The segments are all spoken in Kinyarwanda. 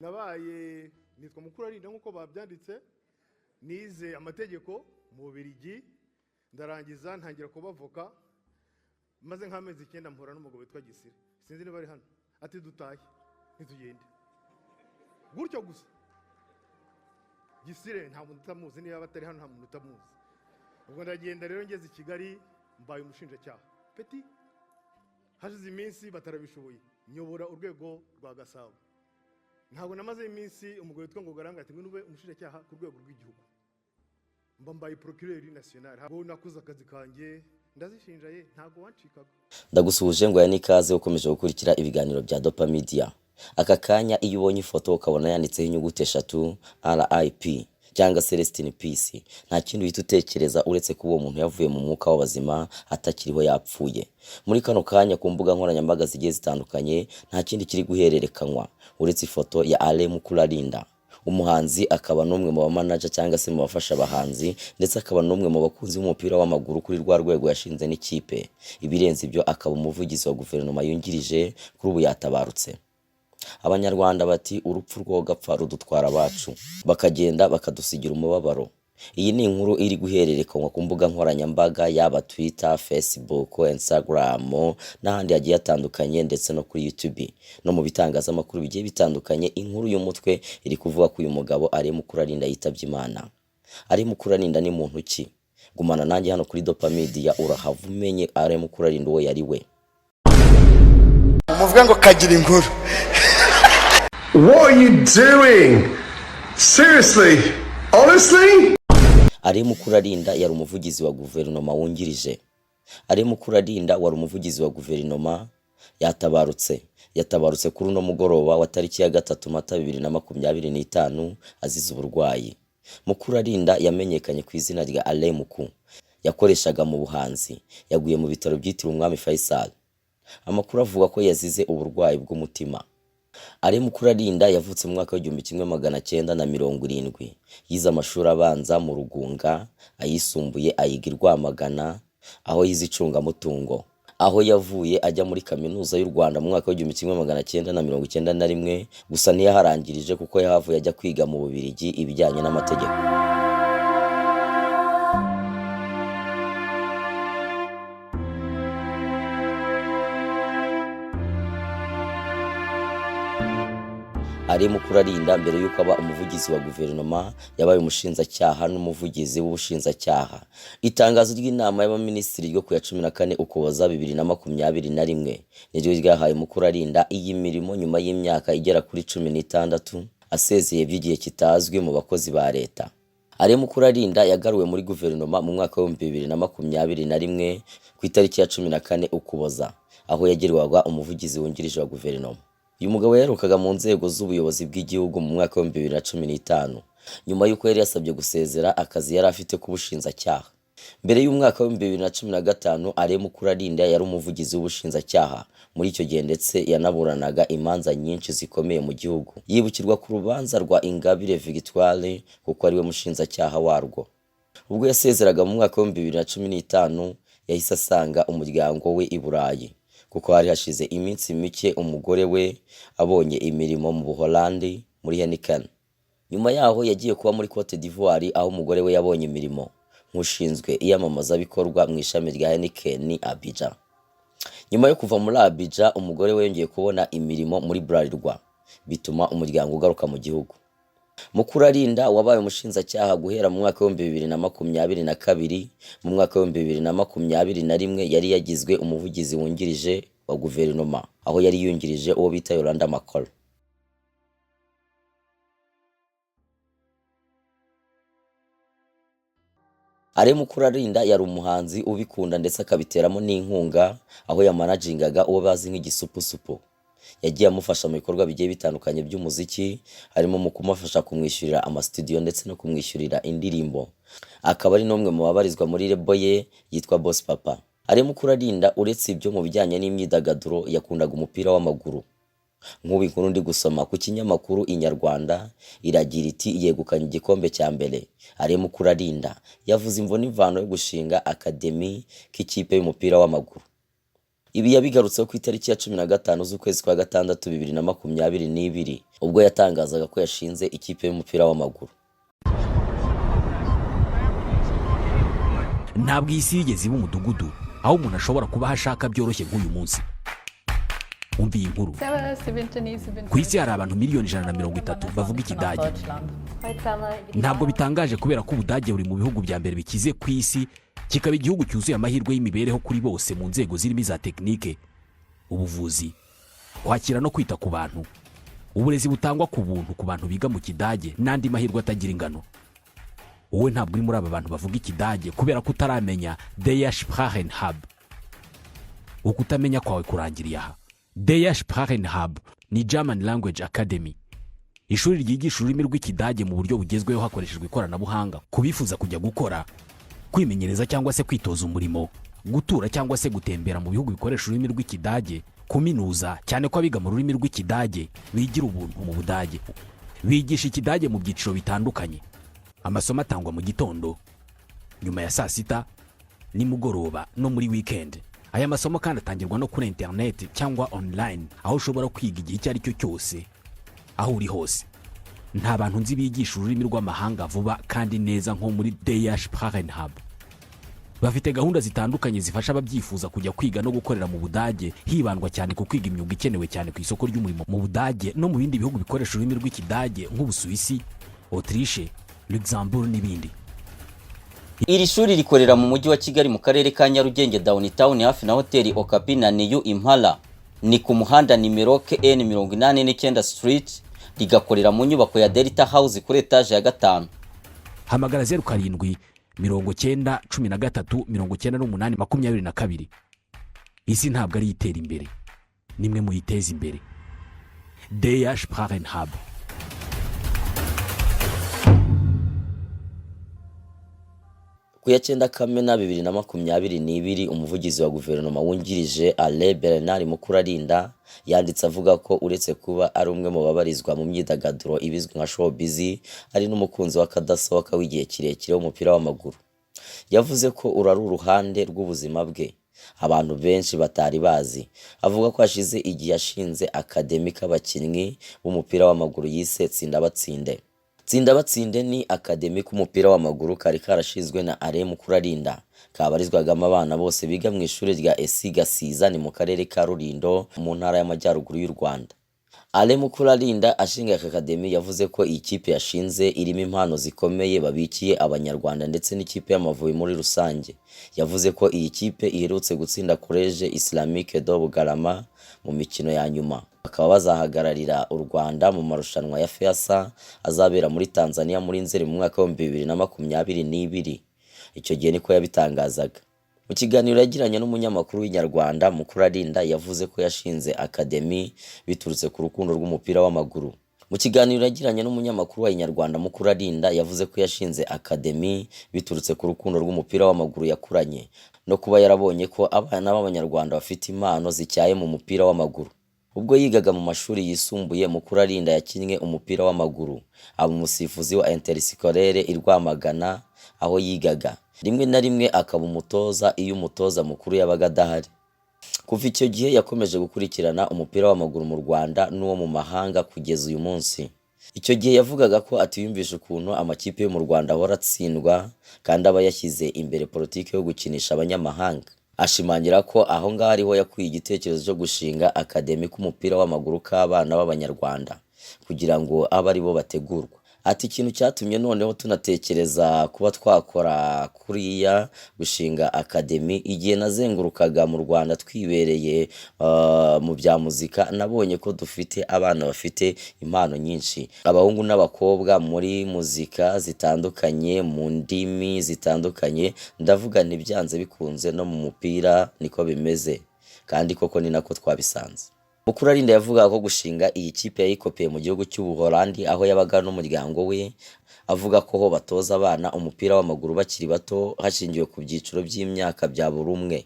Nabaye nitwa Mukurarinda nkuko babyanditse, nize amategeko mu Bubiligi ndarangiza ntangira kubavoka, maze nk'amezi 9 mpora n'umugabo witwa Gisire. Sinzi niba ari hano. Ati dutahe ntitugende. Gutyo gusa. Gisire nta muntu utamuzi, niba batari hano nta muntu utamuzi. Ubwo ndagenda rero ngeze i Kigali mbaye umushinjacyaha. Peti hashize iminsi batarabishoboye. Nyobora urwego rwa Gasabo. Ntabwo namaze iminsi umugabo witwa ngo garanga ati nube umushinjacyaha ku rwego rw'igihugu. Mbambaye procureur national. Habo nakuza akazi kanje ndazishinjaye ntago wancikaga. Ndagusuhuje ngo yanikaze ukomeje gukurikira ibiganiro bya Dopa Media. Aka kanya iyo ubonye ifoto ukabona yanditseho inyuguti 3 RIP cyangwa Celestine Peace, nta kintu uhita utekereza uretse ko uwo muntu yavuye mu mwuka w'abazima atakiriho yapfuye. Muri kano kanya ku mbuga nkoranyambaga zigiye zitandukanye nta kindi kiri guhererekanywa uretse ifoto ya Ale Mukurarinda, umuhanzi akaba n'umwe mu bamanager cyangwa se mu bafasha abahanzi, ndetse akaba n'umwe mu bakunzi b'umupira w'amaguru kuri rwa rwego yashinze n'ikipe. Ibirenze ibyo akaba umuvugizi wa guverinoma yungirije, kuri ubu yatabarutse. Abanyarwanda bati urupfu rwogapfa rudutwara abacu, bakagenda bakadusigira umubabaro. Iyi ni inkuru iri guhererekanywa ku mbuga nkoranyambaga yaba Twitter, Facebook, Instagram n'ahandi hagiye hatandukanye, ndetse no kuri YouTube no mu bitangazamakuru bigiye bitandukanye. Inkuru y'umutwe iri kuvuga ko uyu mugabo Ale Mukurarinda yitabye Imana. Ale Mukurarinda ni muntu ki? Gumana nanjye hano kuri Dopa Media urahava umenye Ale Mukurarinda uwo yari we. Umuvuga ngo kagira inkuru. What are you doing? Seriously? Honestly? Ale Mukurarinda yari umuvugizi wa guverinoma wungirije. Ale Mukurarinda wari umuvugizi wa guverinoma yatabarutse kuri uno mugoroba wa tariki ya 3 Mata 2025 azize uburwayi. Mukurarinda yamenyekanye ku izina rya Ale Muku, yakoreshaga mu buhanzi, yaguye mu bitaro byitiriwe Umwami Faisal. Amakuru avuga ko yazize uburwayi bw'umutima. Ale Mukurarinda yavutse mu mwaka wa 1970. Yize amashuri abanza mu Rugunga, ayisumbuye ayiga i Rwamagana, aho yize icungamutungo. Aho yavuye ajya muri kaminuza y'u Rwanda mu mwaka wa 1991, gusa ntiyaharangirije kuko yahavuye ajya kwiga mu Bubiligi ibijyanye n'amategeko. Ale Mukurarinda mbere yuko aba umuvugizi wa guverinoma yabaye umushinjacyaha n'umuvugizi w'ubushinjacyaha. Itangazo ry'inama y'abaminisitiri ryo ku ya 14 Ukuboza 2021 niryo ryahaye Mukurarinda iyi mirimo nyuma y'imyaka igera kuri 16 asezeye by'igihe kitazwi mu bakozi ba leta. Ale Mukurarinda yagaruwe muri guverinoma mu mwaka wa 2021 ku itariki ya 14 Ukuboza, aho yagirwaga umuvugizi wungirije wa guverinoma. Uyu mugabo yaherukaga mu nzego z'ubuyobozi bw'igihugu mu mwaka wa 2015 nyuma y'uko yari yasabye gusezera akazi yari afite ku bushinjacyaha. Mbere y'umwaka wa 2015 Ale Mukurarinda yari umuvugizi w'ubushinjacyaha muri icyo gihe, ndetse yanaburanaga imanza nyinshi zikomeye mu gihugu. Yibukirwa ku rubanza rwa Ingabire Victoire kuko ari we mushinjacyaha warwo. Ubwo yasezeraga mu mwaka wa 2015 yahise asanga umuryango we i Burayi, kuko hari hashize iminsi mike umugore we abonye imirimo mu Buholandi muri Heineken. Nyuma yaho yagiye kuba muri Cote d'Ivoire, aho umugore we yabonye imirimo nk'ushinzwe iyamamaza bikorwa mu ishami rya Heineken Abidjan. Nyuma yo kuva muri Abidjan, umugore we yongeye kubona imirimo muri Bralirwa, bituma umuryango ugaruka mu gihugu. Mukurarinda wabaye umushinjacyaha guhera mu mwaka wa 2022. Mu mwaka wa 2021 yari yagizwe umuvugizi wungirije wa guverinoma, aho yari yungirije uwo bita Yolanda Makol. Ale Mukurarinda yari umuhanzi ubikunda ndetse akabiteramo n'inkunga, aho yamanagingaga uwo bazi nk'igisupusupu. Yagiye amufasha mu bikorwa bigiye bitandukanye by'umuziki, harimo mu kumufasha kumwishyurira amastudio ndetse no kumwishyurira indirimbo. Akaba ari n'umwe mu babarizwa muri label ye yitwa Boss Papa. Ale Mukurarinda uretse ibyo mu bijyanye n'imyidagaduro yakundaga umupira w'amaguru. Nk'ubu inkuru ndi gusoma ku kinyamakuru Inyarwanda iragira iti yegukanye igikombe cya mbere. Ale Mukurarinda yavuze imvo n'imvano yo gushinga akademi k'ikipe y'umupira w'amaguru. Ibi yabigarutseho ku itariki ya 15 z'ukwezi kwa gatandatu 2022 ubwo yatangazaga ko yashinze ikipe y'umupira w'amaguru. Ntabwo isi yigeze iba umudugudu aho umuntu ashobora kuba hashaka byoroshye nk'uyu munsi. Umva iyi nkuru. Ku isi hari abantu miliyoni 130 bavuga ikidage. Ntabwo bitangaje kubera ko Ubudage buri mu bihugu bya mbere bikize ku isi, kikaba igihugu cyuzuye amahirwe y'imibereho kuri bose mu nzego zirimo za tekinike, ubuvuzi, kwakira no kwita ku bantu, uburezi butangwa ku buntu ku bantu biga mu Kidage n'andi mahirwe atagira ingano. Wowe ntabwo uri muri aba bantu bavuga ikidage kubera ko utaramenya Der Sprachenhub. Ukutamenya kwawe kurangiriye aha. Der Sprachenhub ni German Language Academy, ishuri ryigisha ururimi rw'ikidage mu buryo bugezweho hakoreshejwe ikoranabuhanga, kubifuza kujya gukora, kwimenyereza cyangwa se kwitoza umurimo, gutura cyangwa se gutembera mu bihugu bikoresha ururimi rw'ikidage, kuminuza, cyane ko abiga mu rurimi rw'ikidage bigira ubuntu mu Budage. Bigisha ikidage mu byiciro bitandukanye. Amasomo atangwa mu gitondo, nyuma ya saa sita, nimugoroba no muri weekend. Aya masomo kandi atangirwa no kuri internet cyangwa online, aho ushobora kwiga igihe icyo ari cyo cyose aho uri hose. Nta bantu nzi bigisha ururimi rw'amahanga vuba kandi neza nko muri Der Sprachenhub. Bafite gahunda zitandukanye zifasha ababyifuza kujya kwiga no gukorera mu Budage, hibandwa cyane ku kwiga imyuga ikenewe cyane ku isoko ry'umurimo mu Budage no mu bindi bihugu bikoresha ururimi rw'ikidage nk'Ubusuwisi, Autriche, Luxembourg n'ibindi. Iri shuri rikorera mu mujyi wa Kigali mu karere ka Nyarugenge Downtown hafi na hoteli Okapi na New Impala. Ni ku muhanda nimero KN89 Street, rigakorera mu nyubako ya Delta House kuri etage ya 5. Hamagara 07 90 13 98 22. Isi ntabwo ari itera imbere, nimwe muyiteza imbere. Der Sprachenhub. Ku ya 9 Kamena 2022 umuvugizi wa guverinoma wungirije Alain Bernard Mukurarinda yanditse avuga ko uretse kuba ari umwe mu babarizwa mu myidagaduro ibizwi nka showbiz, ari n'umukunzi w'akadasohoka w'igihe kirekire w'umupira w'amaguru. Yavuze ko urari uruhande rw'ubuzima bwe abantu benshi batari bazi. Avuga ko hashize igihe yashinze akademi k'abakinnyi b'umupira w'amaguru yise Tsindabatsinde. Tsindabatsinde ni akademi k'umupira w'amaguru kari karashizwe na Alain Mukurarinda, kabarizwagamo abana bose biga mu ishuri rya Esi Gasiza ni mu karere ka Rulindo mu ntara y'Amajyaruguru y'u Rwanda. Alain Mukurarinda ashinga akademi yavuze ko iyi kipe yashinze irimo impano zikomeye babikiye abanyarwanda ndetse n'ikipe y'Amavubi muri rusange. Yavuze ko iyi kipe iherutse gutsinda College Islamique do Bugarama mu mikino ya nyuma. Bakaba bazahagararira u Rwanda mu marushanwa ya FEASA azabera muri Tanzania muri Nzeri mu mwaka wa 2022. Icyo gihe niko yabitangazaga. Mu kiganiro yagiranye n'umunyamakuru w'Inyarwanda, Mukurarinda yavuze ko yashinze akademi biturutse ku rukundo rw'umupira w'amaguru. Mu kiganiro yagiranye n'umunyamakuru wa Inyarwanda, Mukurarinda yavuze ko yashinze akademi biturutse ku rukundo rw'umupira w'amaguru yakuranye no kuba yarabonye ko abana b'Abanyarwanda bafite impano zicyaye mu mupira w'amaguru. Ubwo yigaga mu mashuri yisumbuye, Mukurarinda yakinnye umupira w'amaguru, aba umusifuzi wa Interscolaire i Rwamagana aho yigaga. Rimwe na rimwe akaba umutoza iyo umutoza mukuru yabaga adahari. Kuva icyo gihe yakomeje gukurikirana umupira w'amaguru mu Rwanda n'uwo mu mahanga kugeza uyu munsi. Icyo gihe yavugaga ko atiyumvisha ukuntu amakipe yo mu Rwanda ahora atsindwa kandi aba yashyize imbere politiki yo gukinisha abanyamahanga. Ashimangira ko aho ngaho ariho yakuye igitekerezo cyo gushinga akademi k'umupira w'amaguru k'abana b'Abanyarwanda kugira ngo abe ari bo bategurwa. Ati ikintu cyatumye noneho tunatekereza kuba twakora kuriya gushinga akademi, igihe nazengurukaga mu Rwanda twibereye mu bya muzika, nabonye ko dufite abana bafite impano nyinshi, abahungu n'abakobwa muri muzika zitandukanye, mu ndimi zitandukanye. Ndavuga ntibyanze bikunze no mu mupira niko bimeze, kandi koko ni nako twabisanze. Mukurarinda yavuga ko gushinga iyi kipe yayikopeye mu gihugu cy'Ubuholandi aho yabaga n'umuryango we. Avuga ko ho batoza abana umupira w'amaguru bakiri bato hashingiwe ku byiciro by'imyaka bya buri umwe.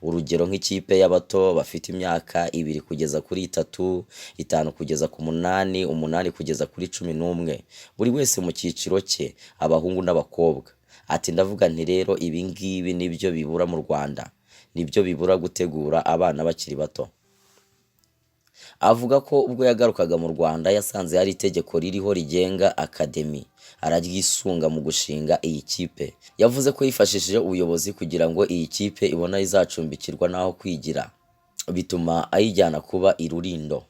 Urugero nk'ikipe y'abato bafite imyaka 2 kugeza kuri 3, 5 kugeza ku 8, 8 kugeza kuri 11, buri wese mu cyiciro cye, abahungu n'abakobwa. Ati ndavuga nti rero ibi ngibi nibyo bibura mu Rwanda. nibyo bibura gutegura abana bakiri bato. Avuga ko ubwo yagarukaga mu Rwanda yasanze hari itegeko ririho rigenga akademi, araryisunga mu gushinga iyi kipe. Yavuze ko yifashishije ubuyobozi kugira ngo iyi kipe ibona izacumbikirwa n'aho kwigira, bituma ayijyana kuba i Rulindo.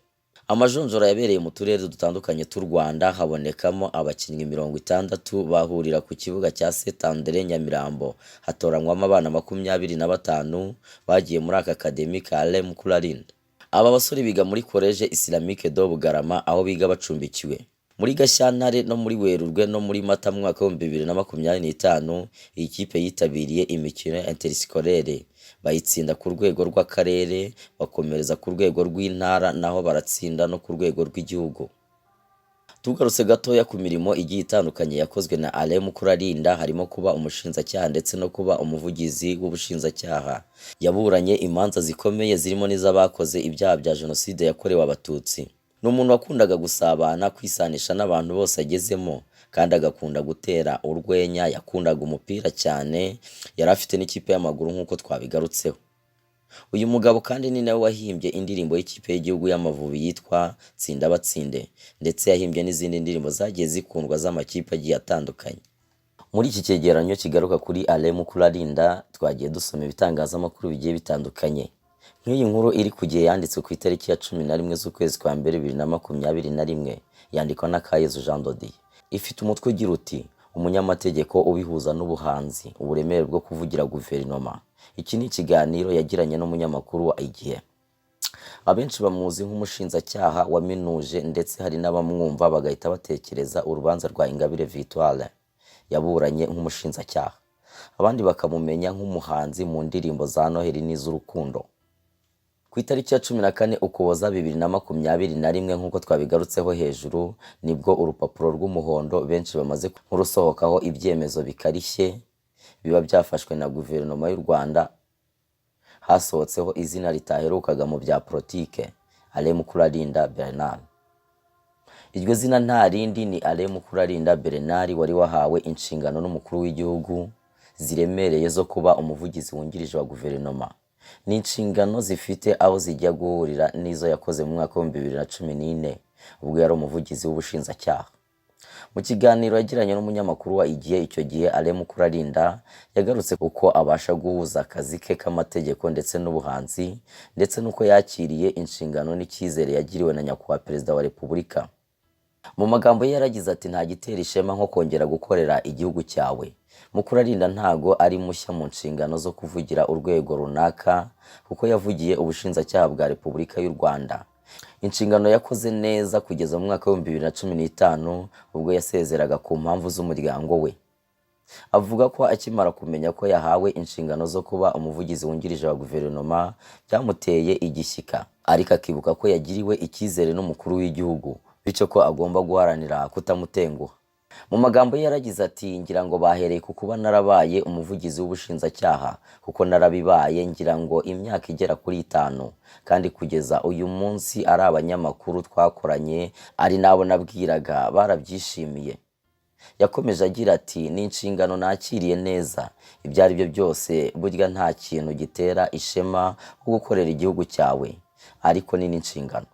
Amajonjora yabereye mu turere dutandukanye tw'u Rwanda, habonekamo abakinnyi 60 bahurira ku kibuga cya Saint Andre Nyamirambo, hatoranywamo abana 25 bagiye muri aka akademi ka Alain Mukurarinda. Aba basore biga muri College Islamique do Bugarama, aho biga bacumbikiwe. Muri Gashyantare no muri Werurwe no muri Mata mu mwaka wa 2025 iyi kipe yitabiriye imikino interscolaire, bayitsinda ku rwego rw'akarere, bakomereza ku rwego rw'intara, naho baratsinda no ku rwego rw'igihugu. Tugarutse gatoya ku mirimo igiye itandukanye yakozwe na Alain Mukurarinda, harimo kuba umushinjacyaha ndetse no kuba umuvugizi w'ubushinjacyaha. Yaburanye imanza zikomeye zirimo n'iz'abakoze ibyaha bya jenoside yakorewe abatutsi. Ni umuntu wakundaga gusabana, kwisanisha n'abantu bose agezemo, kandi agakunda gutera urwenya. Yakundaga umupira cyane, yari afite n'ikipe y'amaguru nk'uko twabigarutseho. Uyu mugabo kandi ni nawe wahimbye indirimbo y'ikipe y'igihugu y'Amavubi yitwa Tsinda Batsinde, ndetse yahimbye n'izindi ndirimbo zagiye zikundwa z'amakipe agiye atandukanye. Muri iki cyegeranyo kigaruka kuri Alain Mukurarinda twagiye dusoma ibitangazamakuru bigiye bitandukanye. Nk'iyi nkuru iri ku gihe yanditswe ku itariki ya 11 z'ukwezi kwa mbere 2021, yandikwa na Kayezu Jean Dodier. Ifite umutwe ugira uti umunyamategeko ubihuza n'ubuhanzi, uburemere bwo kuvugira guverinoma. Iki ni ikiganiro yagiranye n'umunyamakuru wa Igihe. Abenshi bamuzi nk'umushinjacyaha waminuje, ndetse hari n'abamwumva bagahita batekereza urubanza rwa Ingabire Victoire yaburanye nk'umushinjacyaha. Abandi bakamumenya nk'umuhanzi mu ndirimbo za Noheli n'iz'urukundo. Ku itariki ya 14 Ukuboza 2021 nk'uko twabigarutseho hejuru, nibwo urupapuro rw'umuhondo benshi bamaze kurusohokaho ibyemezo bikarishye biba byafashwe na guverinoma y'u Rwanda. Hasohotseho izina ritaherukaga mu bya politike, Alain Mukurarinda Bernard. Iryo zina nta rindi ni Alain Mukurarinda Bernard, wari wahawe inshingano n'umukuru w'igihugu ziremereye zo kuba umuvugizi wungirije wa guverinoma. Ni inshingano zifite aho zijya guhurira n'izo yakoze mu mwaka wa 2014 ubwo yari umuvugizi w'ubushinjacyaha. Mu kiganiro yagiranye n'umunyamakuru wa Igihe icyo gihe, Alain Mukurarinda yagarutse uko abasha guhuza akazi ke k'amategeko ndetse n'ubuhanzi, ndetse n'uko yakiriye inshingano n'icyizere yagiriwe na nyakubahwa Perezida wa Repubulika. Mu magambo ye yaragize ati nta gitera ishema nko kongera gukorera igihugu cyawe. Mukurarinda ntago ari mushya mu nshingano zo kuvugira urwego runaka, kuko yavugiye ubushinjacyaha bwa Repubulika y'u Rwanda. Inshingano yakoze neza kugeza mu mwaka wa 2015 ubwo yasezeraga ku mpamvu z'umuryango we. Avuga ko akimara kumenya ko yahawe inshingano zo kuba umuvugizi wungirije wa guverinoma byamuteye igishyika, ariko akibuka ko yagiriwe icyizere n'umukuru w'igihugu, bityo ko agomba guharanira kutamutenguha. Mu magambo ye yaragize ati ngira ngo bahereye ku kuba narabaye umuvugizi w'ubushinjacyaha, kuko narabibaye ngira ngo imyaka igera kuri 5, kandi kugeza uyu munsi ari abanyamakuru twakoranye ari nabo nabwiraga barabyishimiye. Yakomeje agira ati ni inshingano nakiriye neza. Ibyo ari byo byose burya nta kintu gitera ishema nko gukorera igihugu cyawe, ariko ni n'inshingano.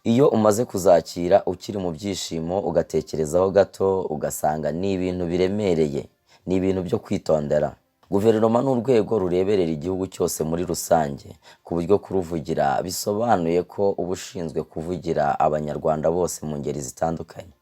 Iyo umaze kuzakira ukiri mu byishimo ugatekerezaho gato ugasanga ni ibintu biremereye, ni ibintu byo kwitondera. Guverinoma ni urwego rureberera igihugu cyose muri rusange, ku buryo kuruvugira bisobanuye ko ubushinzwe kuvugira abanyarwanda bose mu ngeri zitandukanye.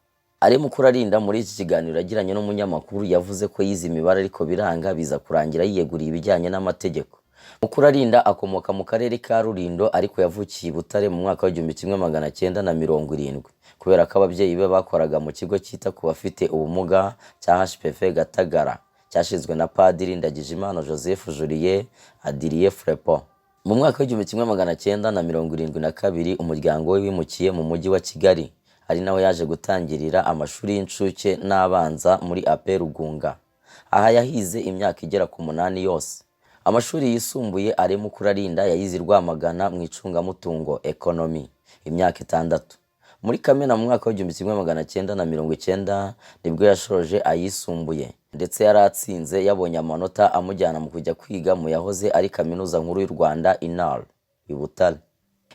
Alain Mukurarinda muri iki kiganiro yagiranye n'umunyamakuru yavuze ko yize imibare ariko biranga biza kurangira yiyeguriye ibijyanye n'amategeko. Mukurarinda akomoka mu karere ka Rulindo, ariko yavukiye i Butare mu mwaka wa 1970 kubera ko ababyeyi be bakoraga mu kigo cyita ku bafite ubumuga cya HPV Gatagara, cyashinzwe na Padiri Ndagijimana Joseph Julien Adrien Frepo. Mu mwaka wa 1972 umuryango we wimukiye mu mujyi wa Kigali, ari naho yaje gutangirira amashuri y'incuke n'abanza muri AP Rugunga. Aha yahize imyaka igera ku 8 yose. Amashuri yisumbuye Alain Mukurarinda yayize i Rwamagana mu icungamutungo economy imyaka 6. Muri Kamena mu mwaka w'1990 nibwo yashoje ayisumbuye ndetse yaratsinze yabonye amanota amujyana mu kujya kwiga mu yahoze ari kaminuza nkuru y'u Rwanda INAL i Butare.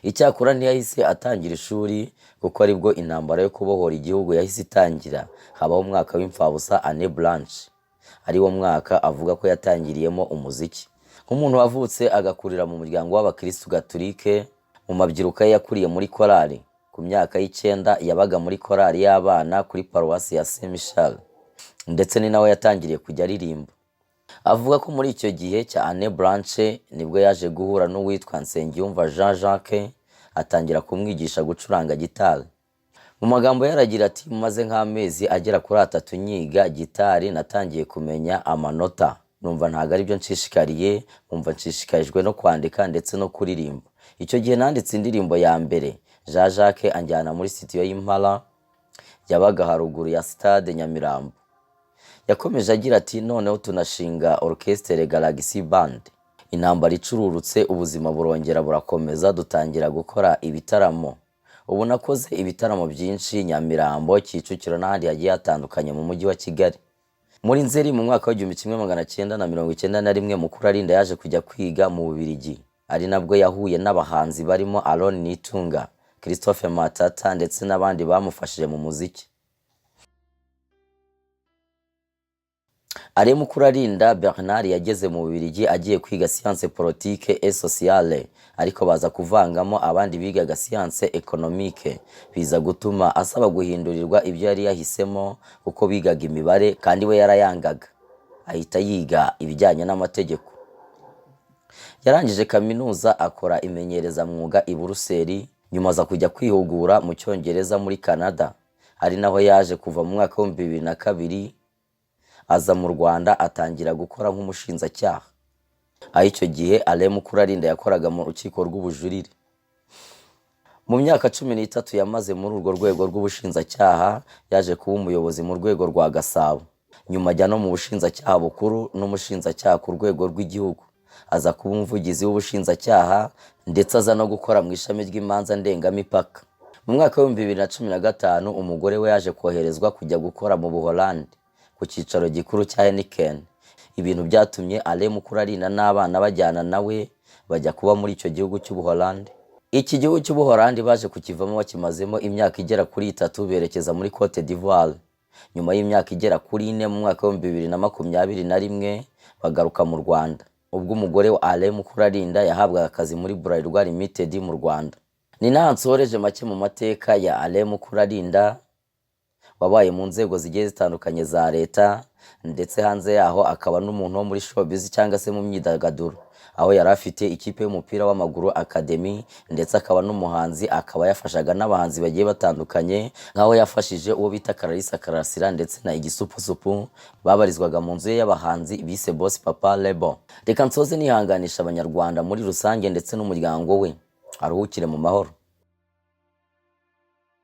Icyakora ntiyahise atangira ishuri kuko aribwo intambara yo kubohora igihugu yahise itangira, habaho umwaka w'imfabusa Année Blanche, ari wo mwaka avuga ko yatangiriyemo umuziki. Nk'umuntu wavutse agakurira mu muryango w'abakristu Gatolike, mu mabyiruka ye yakuriye muri korali. Ku myaka y'9 yabaga muri korali y'abana kuri paruwasi ya Saint Michel, ndetse ni nawe yatangiriye kujya aririmba. Avuga ko muri icyo gihe cya Année Blanche nibwo yaje guhura n'uwitwa Nsengiyumva Jean Jacques, atangira kumwigisha gucuranga gitari. Mu magambo yaragira ati, maze nk'amezi agera kuri 3 nyiga gitari natangiye kumenya amanota, numva ntago ari byo nshishikariye, numva nshishikarijwe no kwandika ndetse no kuririmba. Icyo gihe nanditse indirimbo ya mbere, Jean Jacques anjyana muri studio y'Impala yabaga haruguru ya Stade Nyamirambo. Yakomeje agira ati, noneho tunashinga Orchestre Galaxy Band. Intambara icururutse, ubuzima burongera burakomeza, dutangira gukora ibitaramo. Ubu nakoze ibitaramo byinshi Nyamirambo, Kicukiro n'ahandi hagiye hatandukanye mu mujyi wa Kigali. Muri Nzeri mu mwaka w'1991 Mukurarinda yaje kujya kwiga mu Bubiligi, ari nabwo yahuye n'abahanzi barimo Aaron Nitunga, Christophe Matata ndetse n'abandi bamufashije mu muziki. Alain Mukurarinda Bernard yageze mu Bubiligi agiye kwiga science politique et sociale, ariko baza kuvangamo abandi bigaga science économique, biza gutuma asaba guhindurirwa ibyo yari yahisemo kuko bigaga imibare kandi we yarayangaga, ahita yiga ibijyanye n'amategeko. Yarangije kaminuza akora imenyereza mwuga i Buruseli, nyuma aza kujya kwihugura mu Cyongereza muri Canada, ari naho yaje kuva mu mwaka wa 2002 aza mu Rwanda atangira gukora nk'umushinzacyaha. Icyo gihe Alain Mukurarinda yakoraga mu rukiko rw'ubujurire. Mu myaka 13 yamaze muri urwo rwego rw'ubushinzacyaha, yaje kuba umuyobozi mu rwego rwa Gasabo, nyuma ajya no mu bushinzacyaha bukuru n'umushinzacyaha ku rwego rw'igihugu, aza kuba umuvugizi w'ubushinzacyaha ndetse aza no gukora mu ishami ry'imanza ndengamipaka. Mu mwaka wa 2015 umugore we yaje koherezwa kujya gukora mu Buholandi ku cyicaro gikuru cya Heineken. Ibintu byatumye Alain Mukurarinda n'abana bajyana nawe bajya kuba muri icyo gihugu cy'Ubuholandi. Iki gihugu cy'Ubuholandi baje kukivamo bakimazemo imyaka igera kuri 3 berekeza muri Cote d'Ivoire. Nyuma y'imyaka igera kuri 4 mu mwaka wa 2021 bagaruka mu Rwanda, ubwo umugore wa Alain Mukurarinda yahabwaga akazi muri Bralirwa Limited mu Rwanda. Ni naho nsoreje make mu mateka ya Alain Mukurarinda, wabaye mu nzego zigiye zitandukanye za leta ndetse hanze yaho akaba n'umuntu wo muri showbiz cyangwa se mu myidagaduro, aho yari afite ikipe y'umupira w'amaguru Academy ndetse akaba n'umuhanzi, akaba yafashaga n'abahanzi bagiye batandukanye, nkaho yafashije uwo bita Clarisse Karasira ndetse na Igisupusupu babarizwaga mu nzu y'abahanzi bise Boss Papa Label. Reka nsoze nihanganisha abanyarwanda muri rusange ndetse n'umuryango we, aruhukire mu mahoro.